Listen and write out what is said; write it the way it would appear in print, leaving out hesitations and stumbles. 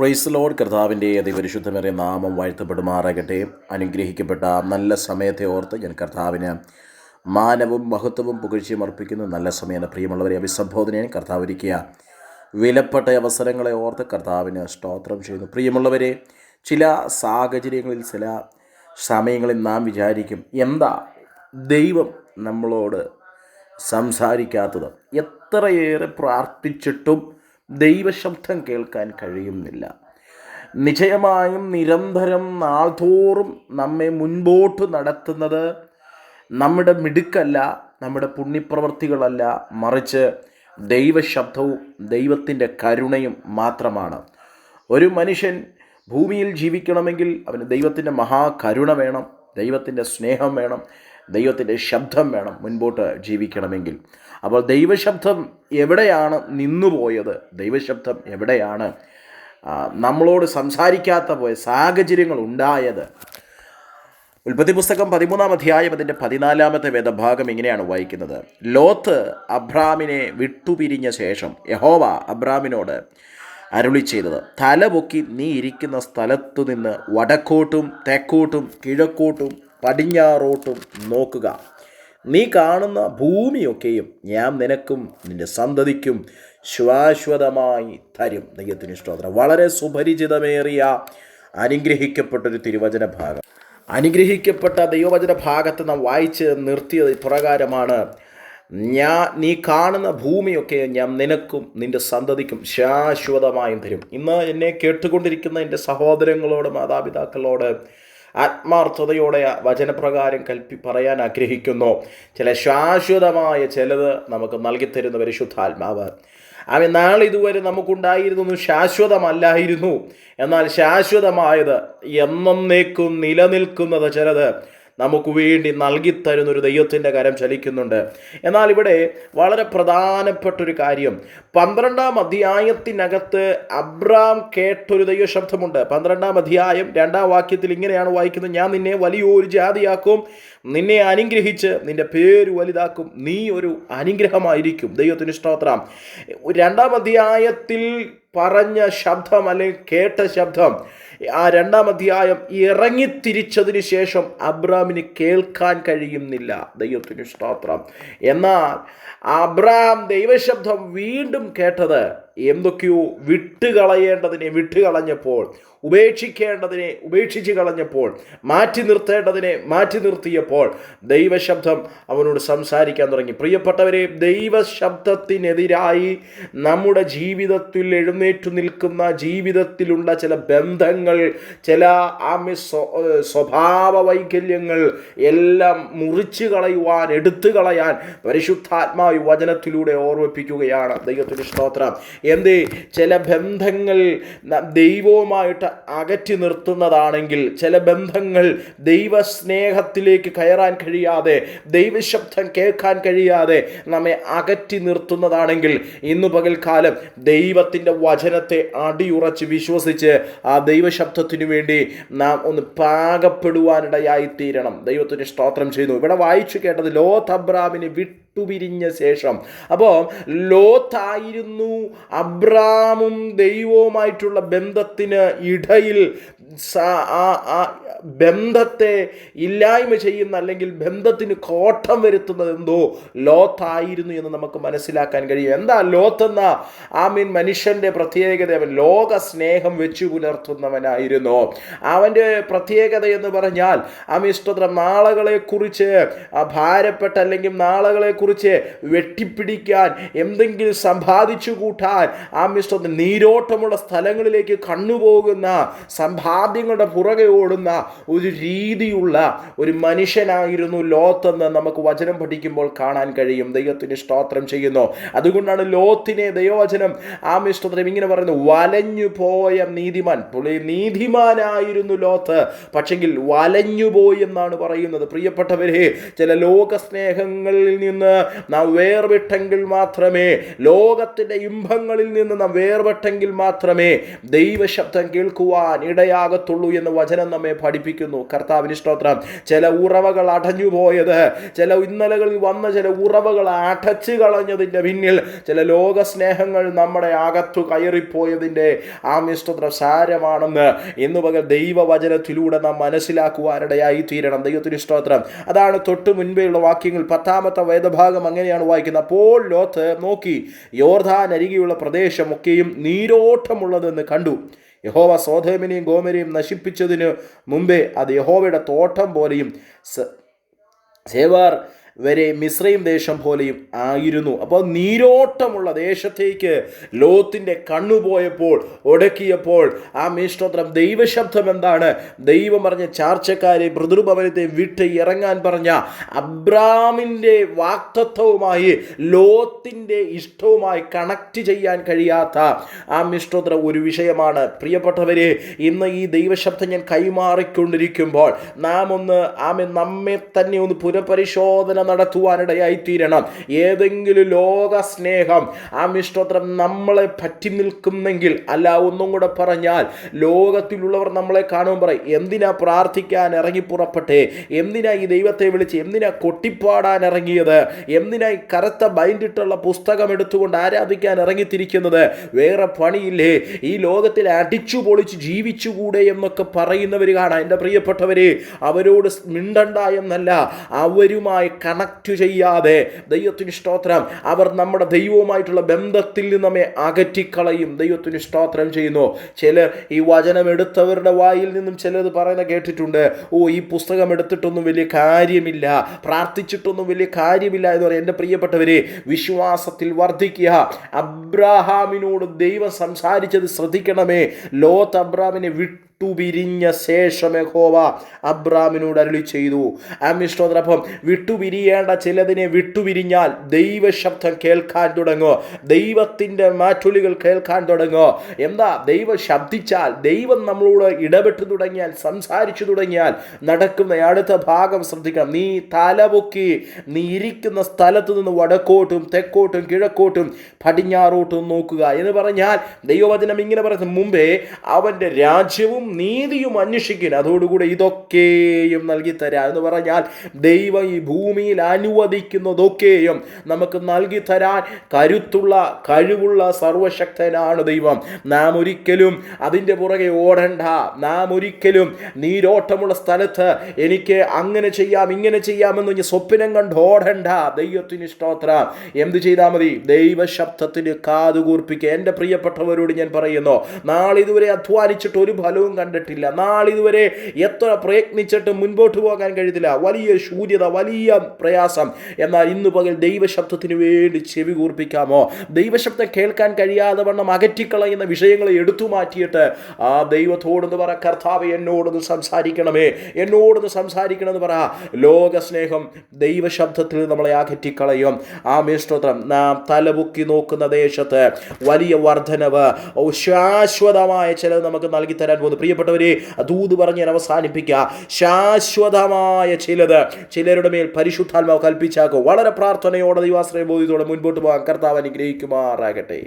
Praise Lord. കർത്താവിൻ്റെ അതിപരിശുദ്ധമേറിയ നാമം വാഴ്ത്തപ്പെടുമാറാകട്ടെ. അനുഗ്രഹിക്കപ്പെട്ട നല്ല സമയത്തെ ഓർത്ത് ഞാൻ കർത്താവിന് മാനവും മഹത്വവും പുകഴ്ചയും അർപ്പിക്കുന്നു. നല്ല സമയം പ്രിയമുള്ളവരെ അഭിസംബോധനയെ കർത്താവ് ഒരുക്കിയ വിലപ്പെട്ട അവസരങ്ങളെ ഓർത്ത് കർത്താവിന് സ്തോത്രം ചെയ്യുന്നു. പ്രിയമുള്ളവരെ, ചില സാഹചര്യങ്ങളിൽ ചില സമയങ്ങളിൽ നാം വിചാരിക്കും, എന്താ ദൈവം നമ്മളോട് സംസാരിക്കാത്തത്? എത്രയേറെ പ്രാർത്ഥിച്ചിട്ടും ദൈവശബ്ദം കേൾക്കാൻ കഴിയുന്നില്ല. നിശ്ചയമായും നിരന്തരം നാൾതോറും നമ്മെ മുൻപോട്ട് നടത്തുന്നത് നമ്മുടെ മിടുക്കല്ല, നമ്മുടെ പുണ്യപ്രവർത്തികളല്ല, മറിച്ച് ദൈവശബ്ദവും ദൈവത്തിൻ്റെ കരുണയും മാത്രമാണ്. ഒരു മനുഷ്യൻ ഭൂമിയിൽ ജീവിക്കണമെങ്കിൽ അവന് ദൈവത്തിൻ്റെ മഹാകരുണ വേണം, ദൈവത്തിൻ്റെ സ്നേഹം വേണം, ദൈവത്തിൻ്റെ ശബ്ദം വേണം മുൻപോട്ട് ജീവിക്കണമെങ്കിൽ. അപ്പോൾ ദൈവശബ്ദം എവിടെയാണ് നിന്നുപോയത്? ദൈവശബ്ദം എവിടെയാണ് നമ്മളോട് സംസാരിക്കാത്ത പോയ സാഹചര്യങ്ങൾ ഉണ്ടായത്? ഉൽപ്പത്തി പുസ്തകം 13-ാം അധ്യായം അതിൻ്റെ 14-ാമത്തെ വേദഭാഗം ഇങ്ങനെയാണ് വായിക്കുന്നത്. ലോത്ത് അബ്രാമിനെ വിട്ടുപിരിഞ്ഞ ശേഷം യഹോവ അബ്രാമിനോട് അരുളി ചെയ്തത്, തലപൊക്കി നീ ഇരിക്കുന്ന സ്ഥലത്തു നിന്ന് വടക്കോട്ടും തെക്കോട്ടും കിഴക്കോട്ടും പടിഞ്ഞാറോട്ടും നോക്കുക. നീ കാണുന്ന ഭൂമിയൊക്കെയും ഞാൻ നിനക്കും നിൻ്റെ സന്തതിക്കും ശാശ്വതമായി തരും. ദൈവത്തിന് സ്തോത്രം. വളരെ സുപരിചിതമേറിയ അനുഗ്രഹിക്കപ്പെട്ടൊരു തിരുവചന ഭാഗം. അനുഗ്രഹിക്കപ്പെട്ട ദൈവവചന ഭാഗത്ത് നാം വായിച്ച് നിർത്തിയത് ഇപ്രകാരമാണ്: നീ കാണുന്ന ഭൂമിയൊക്കെ ഞാൻ നിനക്കും നിൻ്റെ സന്തതിക്കും ശാശ്വതമായും തരും. ഇന്ന് എന്നെ കേട്ടുകൊണ്ടിരിക്കുന്ന എൻ്റെ സഹോദരങ്ങളോട്, മാതാപിതാക്കളോട് ആത്മാർത്ഥതയോടെ വചനപ്രകാരം പറയാൻ ആഗ്രഹിക്കുന്നു. ചില ശാശ്വതമായ ചിലത് നമുക്ക് നൽകിത്തരുന്ന പരിശുദ്ധാത്മാവ്. അവൻ നാളെ ഇതുവരെ നമുക്കുണ്ടായിരുന്നൊന്നും ശാശ്വതമല്ലായിരുന്നു. എന്നാൽ ശാശ്വതമായത് എന്നേക്കും നിലനിൽക്കുന്നത് ചിലത് നമുക്ക് വേണ്ടി നൽകിത്തരുന്നൊരു ദൈവത്തിൻ്റെ കരം ചലിക്കുന്നുണ്ട്. എന്നാൽ ഇവിടെ വളരെ പ്രധാനപ്പെട്ടൊരു കാര്യം, 12-ാം അധ്യായത്തിനകത്ത് അബ്രാം കേട്ടൊരു ദൈവശബ്ദമുണ്ട്. 12-ാം അധ്യായം 2-ാം വാക്യത്തിൽ ഇങ്ങനെയാണ് വായിക്കുന്നത്: ഞാൻ നിന്നെ വലിയൊരു ജാതിയാക്കും, നിന്നെ അനുഗ്രഹിച്ച് നിന്റെ പേര് വലുതാക്കും, നീ ഒരു അനുഗ്രഹമായിരിക്കും. ദൈവത്തിന് സ്തോത്രം. 2-ാം അധ്യായത്തിൽ പറഞ്ഞ ശബ്ദം അല്ലെങ്കിൽ കേട്ട ശബ്ദം, ആ 2-ാം അധ്യായം ഇറങ്ങിത്തിരിച്ചതിന് ശേഷം അബ്രാമിന് കേൾക്കാൻ കഴിയുന്നില്ല. ദൈവത്തിന് സ്തോത്രം. എന്നാൽ അബ്രാം ദൈവശബ്ദം വീണ്ടും കേട്ടത് എന്തൊക്കെയോ വിട്ടുകളയേണ്ടതിനെ വിട്ടുകളഞ്ഞപ്പോൾ, ഉപേക്ഷിക്കേണ്ടതിനെ ഉപേക്ഷിച്ച് കളഞ്ഞപ്പോൾ, മാറ്റി നിർത്തേണ്ടതിനെ മാറ്റി നിർത്തിയപ്പോൾ ദൈവശബ്ദം അവനോട് സംസാരിക്കാൻ തുടങ്ങി. പ്രിയപ്പെട്ടവരെ, ദൈവശബ്ദത്തിനെതിരായി നമ്മുടെ ജീവിതത്തിൽ എഴുന്നേറ്റു നിൽക്കുന്ന ജീവിതത്തിലുള്ള ചില ബന്ധങ്ങൾ, ചില സ്വഭാവ വൈകല്യങ്ങൾ എല്ലാം മുറിച്ചു കളയുവാൻ, എടുത്തു കളയാൻ പരിശുദ്ധാത്മാവ് വചനത്തിലൂടെ ഓർമ്മിപ്പിക്കുകയാണ്. ദൈവത്തിന് സ്തോത്രം. എന്തേ? ചില ബന്ധങ്ങൾ ദൈവവുമായിട്ട് അകറ്റി നിർത്തുന്നതാണെങ്കിൽ, ചില ബന്ധങ്ങൾ ദൈവസ്നേഹത്തിലേക്ക് കയറാൻ കഴിയാതെ, ദൈവശബ്ദം കേൾക്കാൻ കഴിയാതെ നമ്മെ അകറ്റി നിർത്തുന്നതാണെങ്കിൽ, ഇന്നു പകൽക്കാലം ദൈവത്തിൻ്റെ വചനത്തെ അടിയുറച്ച് വിശ്വസിച്ച് ആ ദൈവശബ്ദത്തിനു വേണ്ടി നാം ഒന്ന് പാകപ്പെടുവാനിടയായിത്തീരണം. ദൈവത്തിന് സ്തോത്രം ചെയ്യുന്നു. ഇവിടെ വായിച്ചു കേട്ടത് ലോത്ത് അബ്രാമിനെ വിട്ടുപിരിഞ്ഞ ശേഷം. അപ്പോൾ ലോത്തായിരുന്നു അബ്രാമും ദൈവവുമായിട്ടുള്ള ബന്ധത്തിന് ഇടയിൽ ബന്ധത്തെ ഇല്ലായ്മ ചെയ്യുന്ന, അല്ലെങ്കിൽ ബന്ധത്തിന് കോട്ടം വരുത്തുന്നത് എന്തോ ലോത്തായിരുന്നു എന്ന് നമുക്ക് മനസ്സിലാക്കാൻ കഴിയും. എന്താ ലോത്ത് എന്ന മനുഷ്യൻ്റെ പ്രത്യേകത? അവൻ ലോക സ്നേഹം വെച്ചു പുലർത്തുന്നവനായിരുന്നു. അവൻ്റെ പ്രത്യേകത എന്ന് പറഞ്ഞാൽ സ്തോത്രം, നാളുകളെക്കുറിച്ച് ഭാരപ്പെട്ട, അല്ലെങ്കിൽ നാളുകളെക്കുറിച്ച് വെട്ടിപ്പിടിക്കാൻ, എന്തെങ്കിലും സമ്പാദിച്ചു കൂട്ടാൻ സ്തോത്രം നീരോട്ടമുള്ള സ്ഥലങ്ങളിലേക്ക് കണ്ണുപോകുന്ന, സമ്പാദ്യങ്ങളുടെ പുറകെ ഓടുന്ന ഒരു രീതിയുള്ള ഒരു മനുഷ്യനായിരുന്നു ലോത്തെന്ന് നമുക്ക് വചനം പഠിക്കുമ്പോൾ കാണാൻ കഴിയും. ദൈവത്തിന് സ്തോത്രം ചെയ്യുന്നു. അതുകൊണ്ടാണ് ലോത്തിനെ ദൈവവചനം സ്തോത്രം ഇങ്ങനെ പറയുന്നത്: വലഞ്ഞു പോയ നീതിമാൻ. നീതിമാനായിരുന്നു ലോത്ത്, പക്ഷെങ്കിൽ വലഞ്ഞുപോയി എന്നാണ് പറയുന്നത്. പ്രിയപ്പെട്ടവരെ, ചില ലോകസ്നേഹങ്ങളിൽ നിന്ന് നിന്ന് നാം വേർവിട്ടെങ്കിൽ മാത്രമേ, ലോകത്തിൻ്റെ ഇമ്പങ്ങളിൽ നിന്ന് നാം വേർപെട്ടെങ്കിൽ മാത്രമേ ദൈവശബ്ദം കേൾക്കുവാൻ ഇടയാകത്തുള്ളൂ എന്ന് വചനം നമ്മെ പഠിപ്പിക്കുന്നു. കർത്താവിന് സ്തോത്രം. ചില ഉറവകൾ അടഞ്ഞുപോയത്, ചില ഇന്നലകളിൽ വന്ന ചില ഉറവകൾ അടച്ചു കളഞ്ഞതിൻ്റെ പിന്നിൽ ചില ലോകസ്നേഹങ്ങൾ നമ്മുടെ അകത്തു കയറിപ്പോയതിൻ്റെ സ്തോത്രം സാരമാണെന്ന് ഇന്ന് പകൽ ദൈവവചനത്തിലൂടെ നാം മനസ്സിലാക്കുവാനിടയായി തീരണം. ദൈവത്തിന് സ്തോത്രം. അതാണ് തൊട്ട് മുൻപേയുള്ള വാക്യങ്ങൾ 10-ാമത്തെ വേദഭാഗം അങ്ങനെയാണ് വായിക്കുന്നത്. അപ്പോൾ ലോത്ത് നോക്കി യോർദാൻ അരികെയുള്ള പ്രദേശമൊക്കെയും നീരോട്ടമുള്ളതെന്ന് കണ്ടു. യഹോവ സോദോമിനെയും ഗോമരയും നശിപ്പിച്ചതിന് മുമ്പേ അത് യഹോവയുടെ തോട്ടം പോലെയും സേവാർ വരെ മിസ്രൈം ദേശം പോലെയും ആയിരുന്നു. അപ്പോൾ നീരോട്ടമുള്ള ദേശത്തേക്ക് ലോത്തിൻ്റെ കണ്ണുപോയപ്പോൾ, ഒടക്കിയപ്പോൾ സ്തോത്രം ദൈവശബ്ദം എന്താണ്? ദൈവം പറഞ്ഞ ചാർച്ചക്കാരെ പിതൃഭവനത്തെ വിട്ട് ഇറങ്ങാൻ പറഞ്ഞ അബ്രാമിൻ്റെ വാക്തത്വവുമായി ലോത്തിൻ്റെ ഇഷ്ടവുമായി കണക്ട് ചെയ്യാൻ കഴിയാത്ത സ്തോത്രം ഒരു വിഷയമാണ്. പ്രിയപ്പെട്ടവരെ, ഇന്ന് ഈ ദൈവശബ്ദം ഞാൻ കൈമാറിക്കൊണ്ടിരിക്കുമ്പോൾ നാം ഒന്ന് നമ്മെ തന്നെ ഒന്ന് പുനഃപരിശോധന നടത്തുവാനിടയായി തീരണം. ഏതെങ്കിലും ലോക സ്നേഹം സ്തോത്രം നമ്മളെ പറ്റി നിൽക്കുന്നെങ്കിൽ, അല്ല ഒന്നും കൂടെ പറഞ്ഞാൽ, ലോകത്തിലുള്ളവർ നമ്മളെ കാണുമ്പോൾ പറയും, എന്തിനാ പ്രാർത്ഥിക്കാൻ ഇറങ്ങി പുറപ്പെട്ടെ, എന്തിനാ ഈ ദൈവത്തെ വിളിച്ച്, എന്തിനാ കൊട്ടിപ്പാടാൻ ഇറങ്ങിയത്, എന്തിനാ ഈ കറുത്ത ബൈൻഡിട്ടുള്ള പുസ്തകം എടുത്തുകൊണ്ട് ആരാധിക്കാൻ ഇറങ്ങിത്തിരിക്കുന്നത്, വേറെ പണിയില്ലേ, ഈ ലോകത്തിൽ അടിച്ചു പൊളിച്ച് ജീവിച്ചുകൂടെ എന്നൊക്കെ പറയുന്നവർ കാണാം. എൻ്റെ പ്രിയപ്പെട്ടവരെ, അവരോട് മിണ്ടണ്ട എന്നല്ല, അവരുമായി കണക്ട് ചെയ്യാതെ, ദൈവത്തിന് സ്തോത്രം, അവർ നമ്മുടെ ദൈവവുമായിട്ടുള്ള ബന്ധത്തിൽ നിന്ന് നമ്മെ അകറ്റിക്കളയും. ദൈവത്തിന് സ്തോത്രം ചെയ്യുന്നു. ചിലർ ഈ വചനം എടുത്തവരുടെ വായിൽ നിന്നും ചിലത് പറയുന്ന കേട്ടിട്ടുണ്ട്, ഈ പുസ്തകം എടുത്തിട്ടൊന്നും വലിയ കാര്യമില്ല, പ്രാർത്ഥിച്ചിട്ടൊന്നും വലിയ കാര്യമില്ല എന്ന് പറയും. എൻ്റെ പ്രിയപ്പെട്ടവരെ, വിശ്വാസത്തിൽ വർദ്ധിക്കുക. അബ്രാഹാമിനോട് ദൈവം സംസാരിച്ചത് ശ്രദ്ധിക്കണമേ. ലോത്ത് അബ്രാമിനെ വിട്ടുപിരിഞ്ഞ ശേഷം യഹോവ അബ്രാമിനോട് അരുളി ചെയ്തു. സ്തോത്രം. വിട്ടുപിരിയേണ്ട ചിലതിനെ വിട്ടുപിരിഞ്ഞാൽ ദൈവശബ്ദം കേൾക്കാൻ തുടങ്ങും, ദൈവത്തിൻ്റെ മാറ്റുലികൾ കേൾക്കാൻ തുടങ്ങും. എന്താ? ദൈവം ശബ്ദിച്ചാൽ, ദൈവം നമ്മളോട് ഇടപെട്ടു തുടങ്ങിയാൽ, സംസാരിച്ചു തുടങ്ങിയാൽ നടക്കുന്ന അടുത്ത ഭാഗം ശ്രദ്ധിക്കണം. നീ തലപൊക്കി നീ ഇരിക്കുന്ന സ്ഥലത്ത് നിന്ന് വടക്കോട്ടും തെക്കോട്ടും കിഴക്കോട്ടും പടിഞ്ഞാറോട്ടും നോക്കുക എന്ന് പറഞ്ഞാൽ, ദൈവവചനം ഇങ്ങനെ പറയുന്ന മുമ്പേ അവൻ്റെ രാജ്യവും നീതിയും അന്വേഷിക്കുക, അതോടുകൂടെ ഇതൊക്കെയും നൽകി തരാം എന്ന് പറഞ്ഞാൽ, ദൈവം ഈ ഭൂമിയിൽ അനുവദിക്കുന്നതൊക്കെയും നമുക്ക് നൽകി തരാൻ കരുത്തുള്ള കഴിവുള്ള സർവശക്തനാണ് ദൈവം. നാം ഒരിക്കലും അതിൻ്റെ പുറകെ ഓടണ്ട. നാം ഒരിക്കലും നീരോട്ടമുള്ള സ്ഥലത്ത് എനിക്ക് അങ്ങനെ ചെയ്യാം ഇങ്ങനെ ചെയ്യാമെന്ന് സ്വപ്നം കണ്ട് ഓടണ്ട. ദൈവത്തിന് സ്തോത്രം. എന്ത് ചെയ്താൽ മതി? ദൈവശബ്ദത്തിന് കാതുകൂർപ്പിക്കുക. എൻ്റെ പ്രിയപ്പെട്ടവരോട് ഞാൻ പറയുന്നു, നാളിതുവരെ അധ്വാനിച്ചിട്ട് ഒരു ഫലവും കണ്ടിട്ടില്ല, നാളിതുവരെ എത്ര പ്രയത്നിച്ചിട്ട് മുൻപോട്ട് പോകാൻ കഴിയത്തില്ല, വലിയ ശൂന്യത, വലിയ പ്രയാസം. എന്നാൽ ഇന്ന് പകൽ ദൈവശബ്ദത്തിന് വേണ്ടി ചെവി കൂർപ്പിക്കാമോ? ദൈവശബ്ദം കേൾക്കാൻ കഴിയാതെ വണ്ണം അകറ്റിക്കളയുന്ന വിഷയങ്ങളെ എടുത്തു മാറ്റിയിട്ട് ആ ദൈവത്തോടൊന്ന് പറ, കർത്താവേ എന്നോടൊന്ന് സംസാരിക്കണമേ, എന്നോടൊന്ന് സംസാരിക്കണമെന്ന് പറ. ലോകസ്നേഹം ദൈവശബ്ദത്തിൽ നമ്മളെ അകറ്റിക്കളയും. സ്തോത്രം. നാം തലപൊക്കി നോക്കുന്ന ദേശത്ത് വലിയ വർധനവ്, ശാശ്വതമായ ചിലത് നമുക്ക് നൽകി തരാൻ പോകുന്നു. പ്രിയപ്പെട്ടവരെ, ദൂത് പറഞ്ഞ് ഞാൻ അവസാനിപ്പിക്കുക. ശാശ്വതമായ ചിലരുടെ മേൽ പരിശുദ്ധാത്മാവ് കൽപ്പിച്ചാക്കും. വളരെ പ്രാർത്ഥനയോടെ ദൈവാശ്രയ ബോധ്യത്തോടെ മുൻപോട്ട് പോകാൻ കർത്താവ് അനുഗ്രഹിക്കുമാറാകട്ടെ.